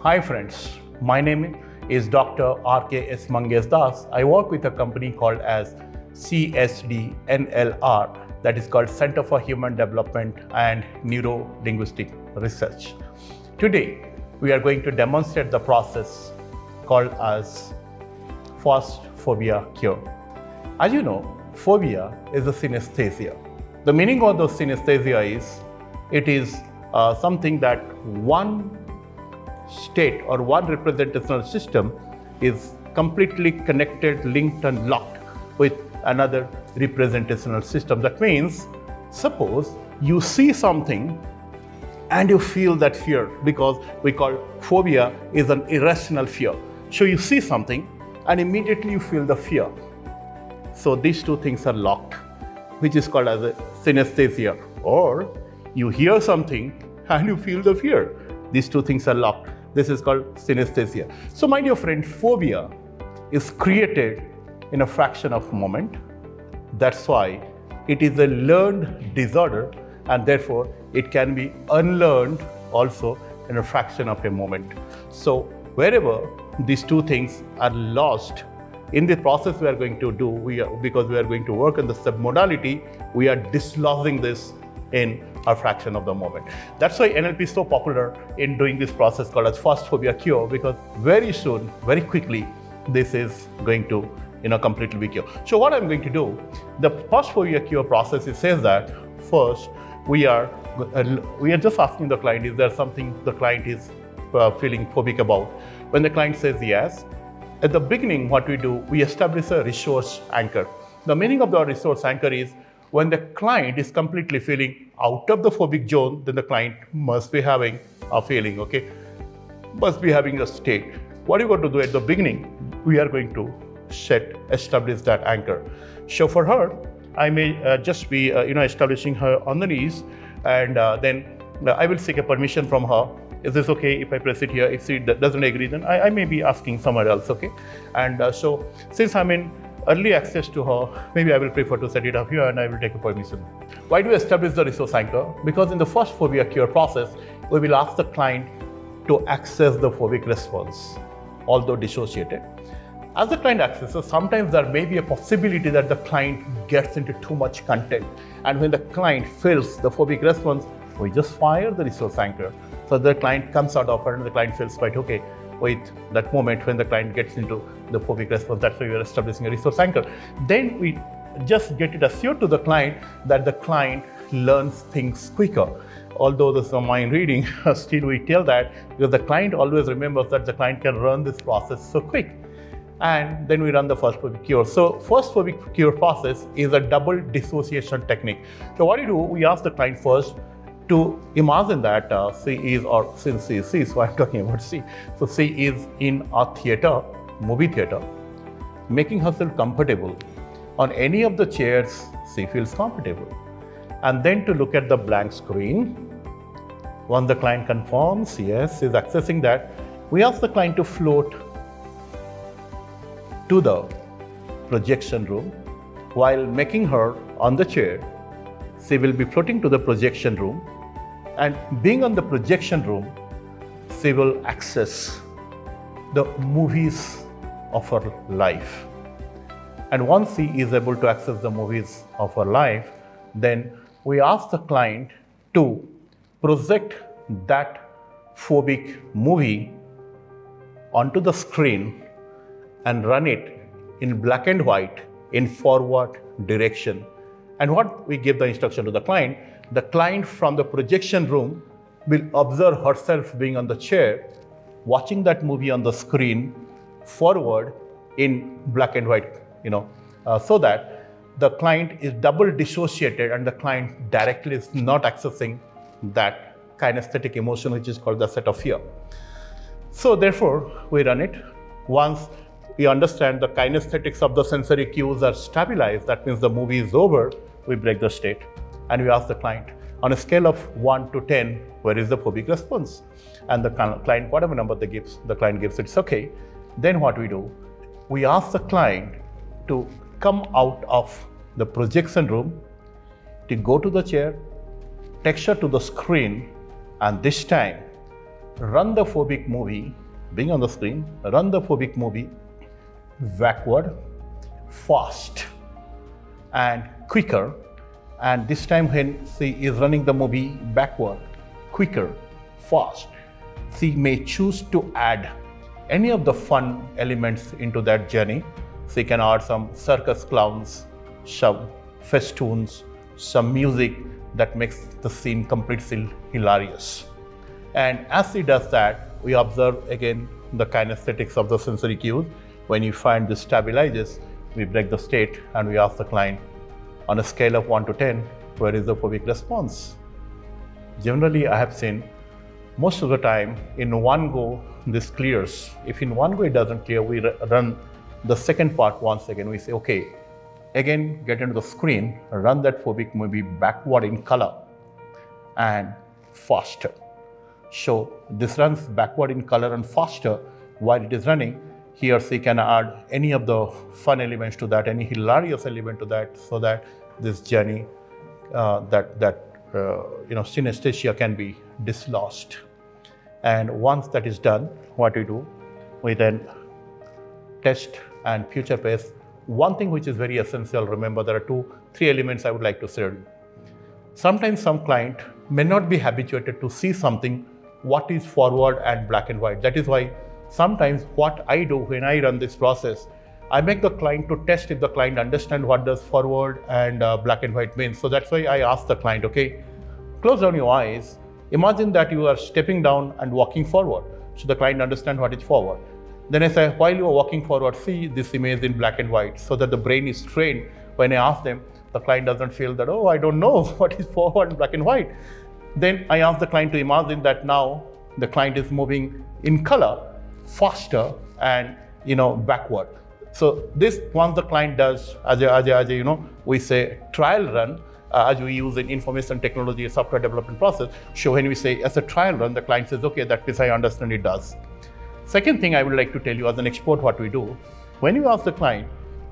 Hi friends, my name is Dr. R.K.S. Mangesh. I work with a company called as CHDNLR, that is called Center for Human Development and Neuro-Linguistic Research. Today, we are going to demonstrate the process called as first phobia cure. As you know, phobia is a synesthesia. The meaning of the synesthesia is, it is something that one state or one representational system is completely connected, linked and locked with another representational system. That means, suppose you see something and you feel that fear, because we call phobia is an irrational fear. So you see something and immediately you feel the fear. So these two things are locked, which is called as a synesthesia. Or you hear something and you feel the fear. These two things are locked. This is called synesthesia. So my dear friend, phobia is created in a fraction of a moment. That's why it is a learned disorder, and therefore it can be unlearned also in a fraction of a moment. So wherever these two things are lost in the process we are going to do, because we are going to work on the submodality, we are dislodging this in a fraction of the moment. That's why NLP is so popular in doing this process called as first phobia cure, because very soon, very quickly, this is going to completely be cured. So what I'm going to do, the first phobia cure process, it says that first we are just asking the client, is there something the client is feeling phobic about? When the client says yes, at the beginning what we do, we establish a resource anchor. The meaning of the resource anchor is, when the client is completely feeling out of the phobic zone, then the client must be having a feeling, must be having a state. What are you going to do at the beginning? We are going to establish that anchor. So for her, I may just be establishing her on the knees, and then I will seek a permission from her. Is this okay if I press it here? If she doesn't agree, then I may be asking somewhere else, And so since I'm in early access to her, maybe I will prefer to set it up here and I will take a permission. Why do we establish the resource anchor? Because in the first phobia cure process, we will ask the client to access the phobic response, although dissociated. As the client accesses, sometimes there may be a possibility that the client gets into too much content. And when the client feels the phobic response, we just fire the resource anchor. So the client comes out of it and the client feels quite okay with that moment when the client gets into the phobic response. That's why we are establishing a resource anchor. Then we just get it assured to the client that the client learns things quicker. Although this is a mind reading, still we tell that because the client always remembers that the client can run this process so quick. And then we run the first phobic cure. So first phobic cure process is a double dissociation technique. So what do? We ask the client first to imagine that she is, or since she is C, so I'm talking about C. So she is in a theater, movie theater, making herself comfortable. On any of the chairs, she feels comfortable. And then to look at the blank screen. Once the client confirms, yes, she's accessing that, we ask the client to float to the projection room. While making her on the chair, she will be floating to the projection room, and being on the projection room, she will access the movies of her life. And once she is able to access the movies of her life, then we ask the client to project that phobic movie onto the screen and run it in black and white in forward direction. And what we give the instruction to the client from the projection room will observe herself being on the chair, watching that movie on the screen forward in black and white, so that the client is double dissociated and the client directly is not accessing that kinesthetic emotion, which is called the set of fear. So therefore, we run it. Once we understand the kinesthetics of the sensory cues are stabilized, that means the movie is over, we break the state and we ask the client, on a scale of 1 to 10, where is the phobic response? And the client, whatever number the client gives, it's okay. Then what we do, we ask the client to come out of the projection room, to go to the chair, texture to the screen, and this time run the phobic movie, being on the screen, run the phobic movie backward, fast and quicker. And this time when she is running the movie backward, quicker, fast, she may choose to add any of the fun elements into that journey. She can add some circus clowns, some festoons, some music that makes the scene completely hilarious. And as she does that, we observe again the kinesthetics of the sensory cues. When you find this stabilizes, we break the state and we ask the client, on a scale of 1 to 10, where is the phobic response? Generally, I have seen most of the time in one go this clears. If in one go it doesn't clear, we run the second part once again. We say, okay, again get into the screen, run that phobic movie backward in color and faster. So this runs backward in color and faster while it is running. He or she can add any of the fun elements to that, any hilarious element to that, so that this journey, synesthesia can be dislodged. And once that is done, what we do, we then test and future pace. One thing which is very essential, remember there are 3 elements I would like to share. Sometimes some client may not be habituated to see something what is forward and black and white. That is why sometimes what I do when I run this process, I make the client to test if the client understands what does forward and black and white means. So that's why I ask the client, okay, close down your eyes. Imagine that you are stepping down and walking forward. So the client understands what is forward. Then I say, while you are walking forward, see this image in black and white, so that the brain is trained. When I ask them, the client doesn't feel that, oh, I don't know what is forward and black and white. Then I ask the client to imagine that now the client is moving in color, faster and backward. So this, once the client does, we say trial run, as we use in information technology software development process. So when we say as a trial run, the client says, okay, that means I understand it does. Second thing I would like to tell you as an expert what we do, when you ask the client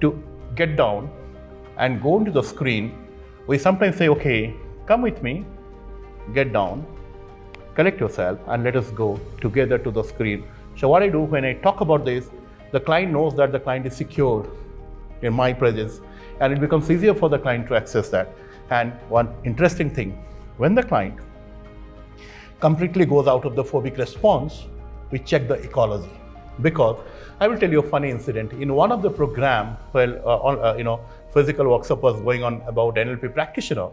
to get down and go into the screen, we sometimes say, okay, come with me, get down, collect yourself and let us go together to the screen. So what I do when I talk about this, the client knows that the client is secure in my presence and it becomes easier for the client to access that. And one interesting thing, when the client completely goes out of the phobic response, we check the ecology. Because I will tell you a funny incident. In one of the program, physical workshop was going on about NLP practitioner.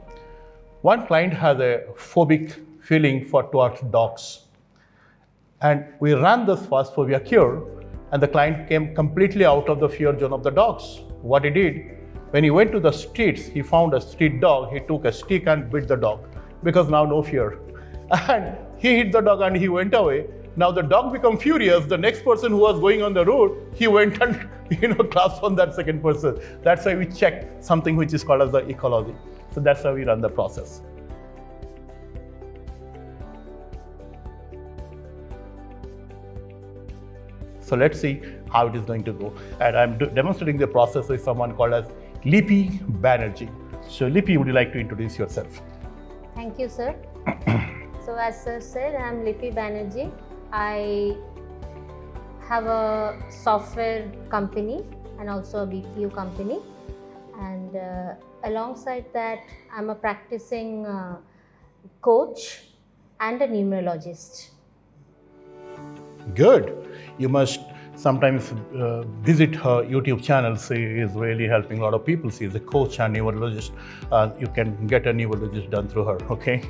One client has a phobic feeling towards dogs. And we ran this first phobia cure and the client came completely out of the fear zone of the dogs. What he did, when he went to the streets, he found a street dog, he took a stick and beat the dog because now no fear. And he hit the dog and he went away. Now the dog became furious. The next person who was going on the road, he went and clapped on that second person. That's why we check something which is called as the ecology. So that's how we run the process. So let's see how it is going to go. And I'm demonstrating the process with someone called as Lipi Banerjee. So Lipi, would you like to introduce yourself? Thank you, sir. So as sir said, I'm Lipi Banerjee. I have a software company and also a BPO company. And alongside that, I'm a practicing coach and a numerologist. Good. You must sometimes visit her YouTube channel. She is really helping a lot of people. She is a coach and neurologist. You can get a neurologist done through her, okay?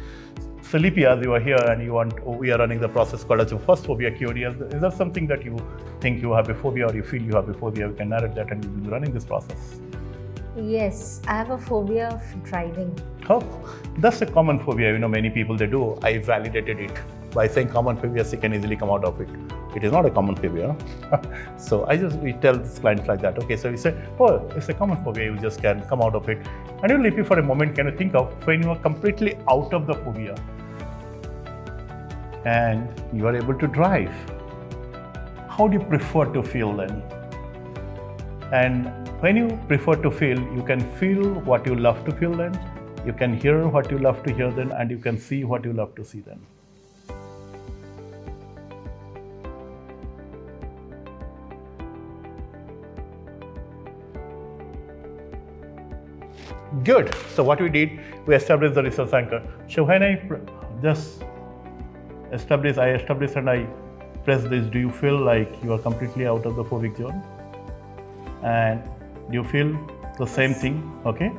So Lipi, as you are here and we are running the process called as your first phobia cure. Is there something that you think you have a phobia or you feel you have a phobia? We can narrate that and we'll be running this process. Yes, I have a phobia of driving. Oh, that's a common phobia. Many people they do. I validated it by saying common phobia, she can easily come out of it. It is not a common phobia. So we tell this client like that. Okay, so we say, oh, it's a common phobia, you just can come out of it. And you Lipi, for a moment, can you think of when you are completely out of the phobia and you are able to drive? How do you prefer to feel then? And when you prefer to feel, you can feel what you love to feel then, you can hear what you love to hear then, and you can see what you love to see then. Good. So what we did, we established the resource anchor. So when I just establish and I press this, do you feel like you are completely out of the phobic zone? And do you feel the same thing? Okay,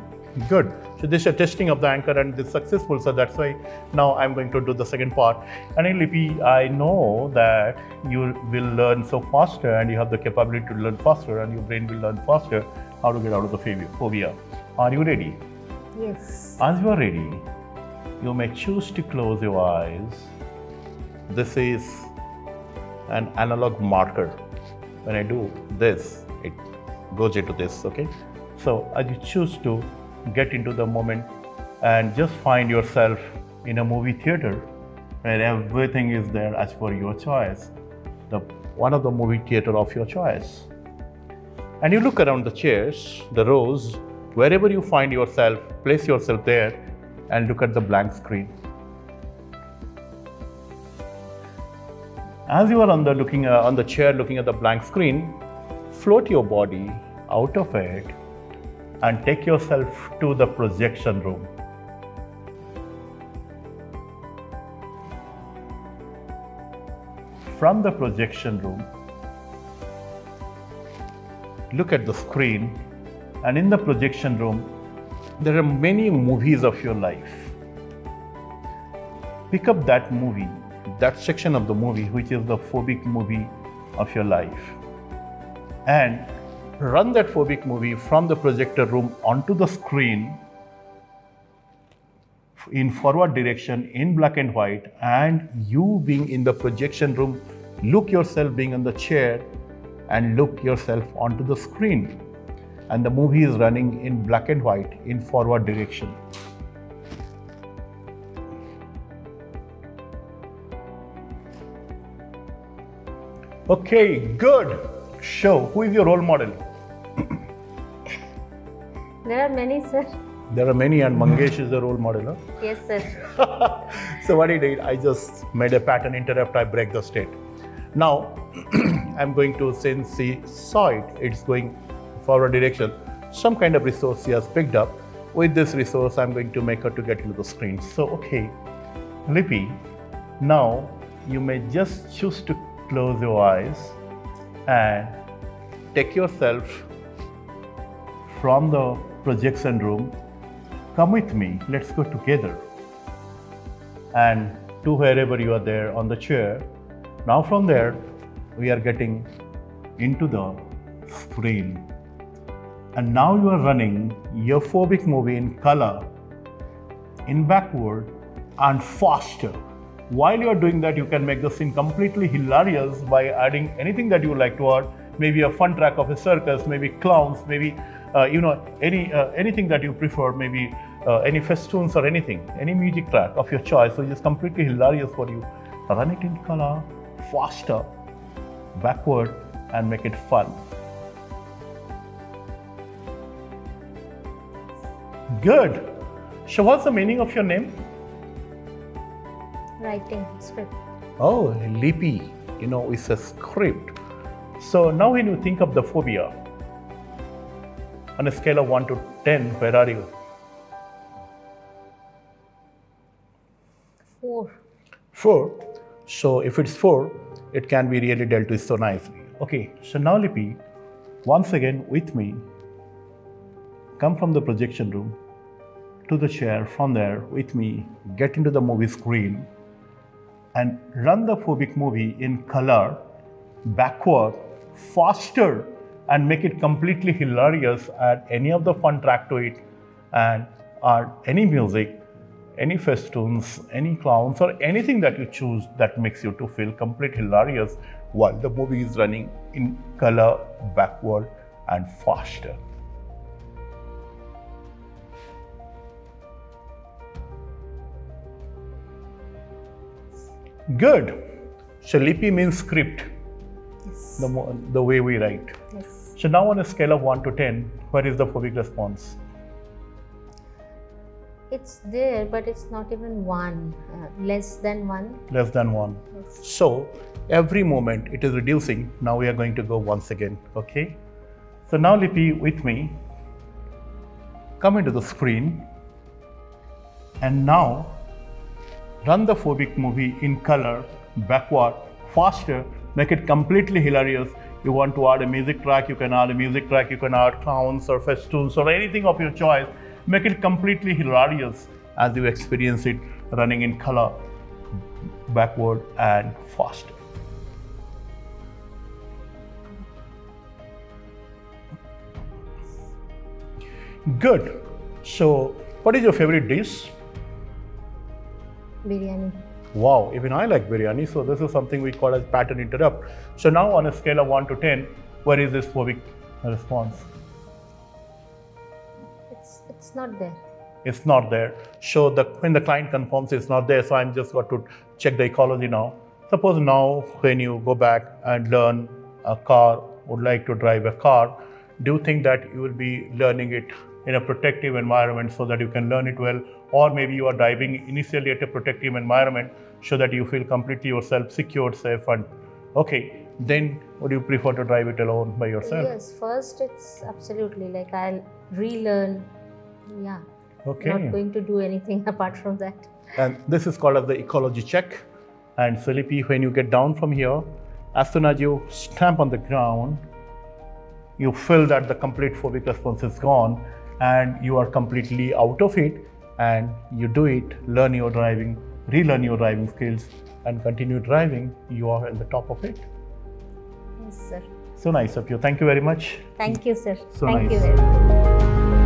good. So this is a testing of the anchor and this is successful. So that's why now I'm going to do the second part. And in Lipi, I know that you will learn so faster and you have the capability to learn faster and your brain will learn faster how to get out of the phobia. Are you ready? Yes. As you are ready, you may choose to close your eyes. This is an analog marker. When I do this, it goes into this, okay? So as you choose to get into the moment and just find yourself in a movie theater where everything is there as per your choice, one of the movie theater of your choice. And you look around the chairs, the rows, wherever you find yourself, place yourself there and look at the blank screen. As you are on the chair looking at the blank screen, float your body out of it and take yourself to the projection room. From the projection room, look at the screen, and in the projection room, there are many movies of your life. Pick up that movie, that section of the movie which is the phobic movie of your life, and run that phobic movie from the projector room onto the screen in forward direction in black and white, and you being in the projection room, look yourself being on the chair and look yourself onto the screen, and the movie is running in black and white in forward direction. Okay, good. So, who is your role model? There are many, sir. There are many, and Mangesh is the role model, huh? Yes, sir. So what I did, I just made a pattern interrupt, I break the state. Now, I'm going to, since he saw it, it's going forward direction, some kind of resource he has picked up. With this resource, I'm going to make her to get into the screen. So, okay, Lipi, now you may just choose to close your eyes and take yourself from the projection room. Come with me, let's go together. And to wherever you are there on the chair. Now from there, we are getting into the screen. And now you are running your phobic movie in color, in backward and faster. While you are doing that, you can make the scene completely hilarious by adding anything that you like to add. Maybe a fun track of a circus, maybe clowns, maybe anything that you prefer, maybe any festoons or anything, any music track of your choice, which is completely hilarious for you. Run it in color, faster, backward, and make it fun. Good. So what's the meaning of your name? Writing script. Oh, Lipi, it's a script. So now when you think of the phobia, on a scale of 1 to 10, where are you? 4. 4. So if it's 4, it can be really dealt with so nicely. Okay, so now Lipi, once again with me, come from the projection room to the chair, from there with me, get into the movie screen and run the phobic movie in color, backward, faster, and make it completely hilarious. Add any of the fun track to it and add any music, any festoons, any clowns, or anything that you choose that makes you to feel completely hilarious while the movie is running in color, backward, and faster. Good. So Lipi means script, Yes. the way we write. Yes. So now on a scale of 1 to 10, what is the phobic response? It's there, but it's not even 1. Less than 1. Less than 1. Yes. So every moment it is reducing. Now we are going to go once again, okay? So now Lipi with me, come into the screen, and now run the phobic movie in color, backward, faster, make it completely hilarious. You want to add a music track, you can add a music track, you can add clowns or festoons or anything of your choice. Make it completely hilarious as you experience it running in color, backward and faster. Good. So, what is your favorite dish? Biryani. Wow, even I like biryani, so this is something we call as pattern interrupt. So now on a scale of 1 to 10, where is this phobic response? It's not there. It's not there. So when the client confirms it's not there, so I'm just got to check the ecology now. Suppose now when you go back and learn a car, would like to drive a car, do you think that you will be learning it in a protective environment so that you can learn it well, or maybe you are driving initially at a protective environment so that you feel completely yourself secure, safe, and okay, then would you prefer to drive it alone by yourself? Yes, first it's absolutely like I'll relearn. Yeah. Okay. Not going to do anything apart from that. And this is called as the ecology check. And Philippi, when you get down from here, as soon as you stamp on the ground, you feel that the complete phobic response is gone and you are completely out of it, and you do it, learn your driving, relearn your driving skills and continue driving, you are at the top of it. Yes, sir. So nice of you. Thank you very much. Thank you, sir. So Thank nice. you very much.